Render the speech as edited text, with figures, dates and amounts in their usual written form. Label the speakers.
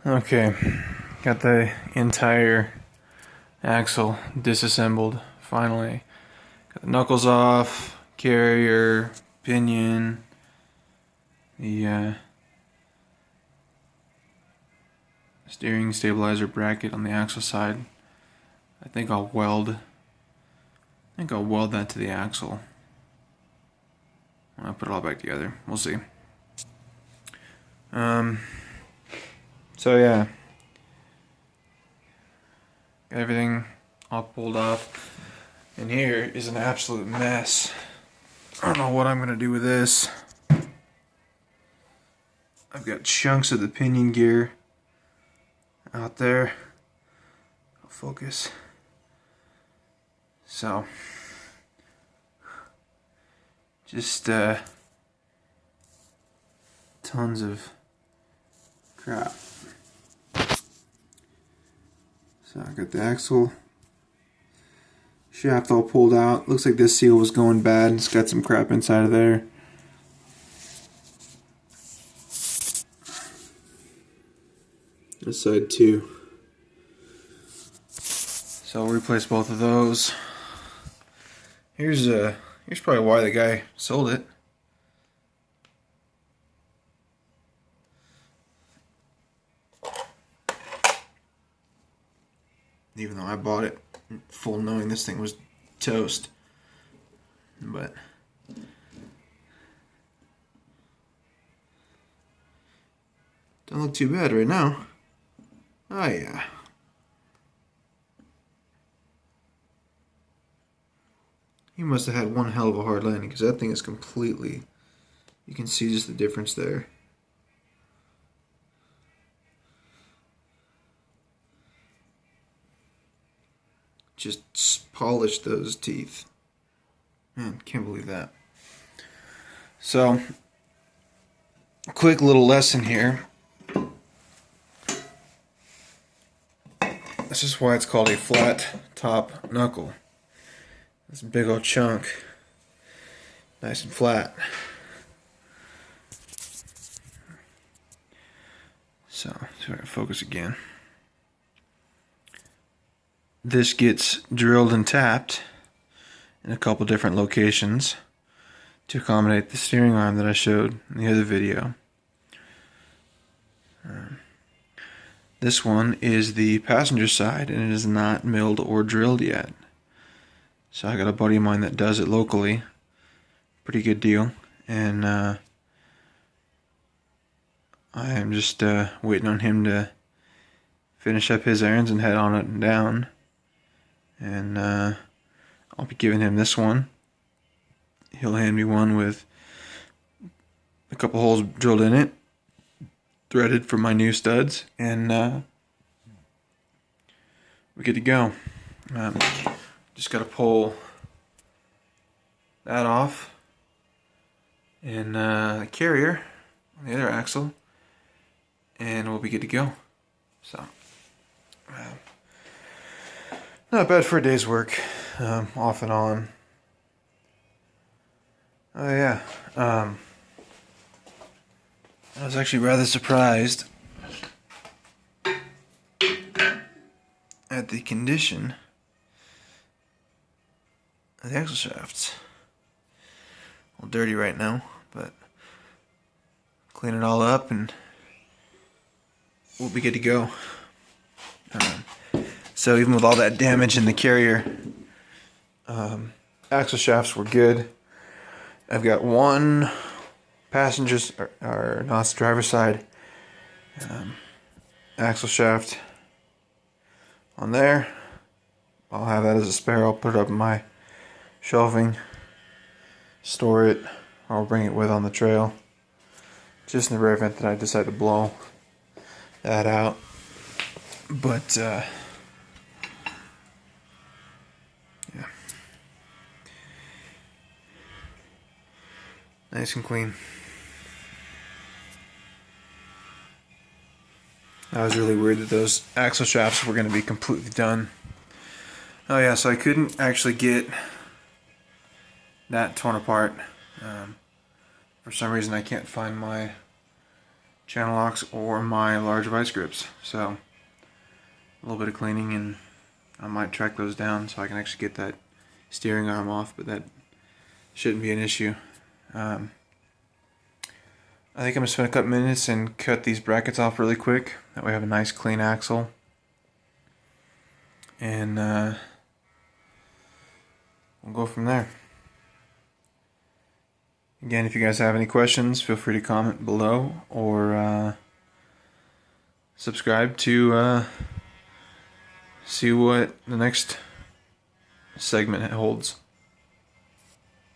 Speaker 1: Okay, got the entire axle disassembled finally. Got the knuckles off, carrier, pinion, the steering stabilizer bracket on the axle side. I think I'll weld that to the axle. I'll put it all back together. We'll see. So yeah, got everything all pulled off, and here is an absolute mess. I don't know what I'm gonna do with this. I've got chunks of the pinion gear out there. I'll focus. So, just tons of crap. So I got the axle shaft all pulled out. Looks like this seal was going bad. It's got some crap inside of there. This side too. So I'll replace both of those. Here's probably why the guy sold it. Even though I bought it full knowing this thing was toast. But don't look too bad right now. Oh yeah. He must have had one hell of a hard landing, because that thing is completely, you can see just the difference there. Just polished those teeth. Man, can't believe that. So, quick little lesson here. This is why it's called a flat top knuckle. This big old chunk, nice and flat. So, see if I can focus again. This gets drilled and tapped in a couple different locations to accommodate the steering arm that I showed in the other video. This one is the passenger side, and it is not milled or drilled yet. So I got a buddy of mine that does it locally. Pretty good deal. And I am just waiting on him to finish up his errands and head on it and down. And I'll be giving him this one. He'll hand me one with a couple holes drilled in it, threaded for my new studs, and we're good to go. Just got to pull that off, and the carrier on the other axle, and we'll be good to go. So, not bad for a day's work, off and on. Oh yeah, I was actually rather surprised at the condition of the axle shafts. A little dirty right now, but clean it all up and we'll be good to go. So even with all that damage in the carrier, axle shafts were good. I've got one passenger's, or no, it's driver's side axle shaft on there. I'll have that as a spare. I'll put it up in my shelving, store it, or I'll bring it with on the trail, just in the rare event that I decide to blow that out. But yeah, nice and clean. I was really worried that those axle shafts were going to be completely done. Oh yeah, so I couldn't actually get that torn apart. For some reason I can't find my channel locks or my large vice grips. So a little bit of cleaning and I might track those down so I can actually get that steering arm off, but that shouldn't be an issue. I think I'm going to spend a couple minutes and cut these brackets off really quick. That way I have a nice clean axle. And we'll go from there. Again, if you guys have any questions, feel free to comment below or subscribe to see what the next segment holds.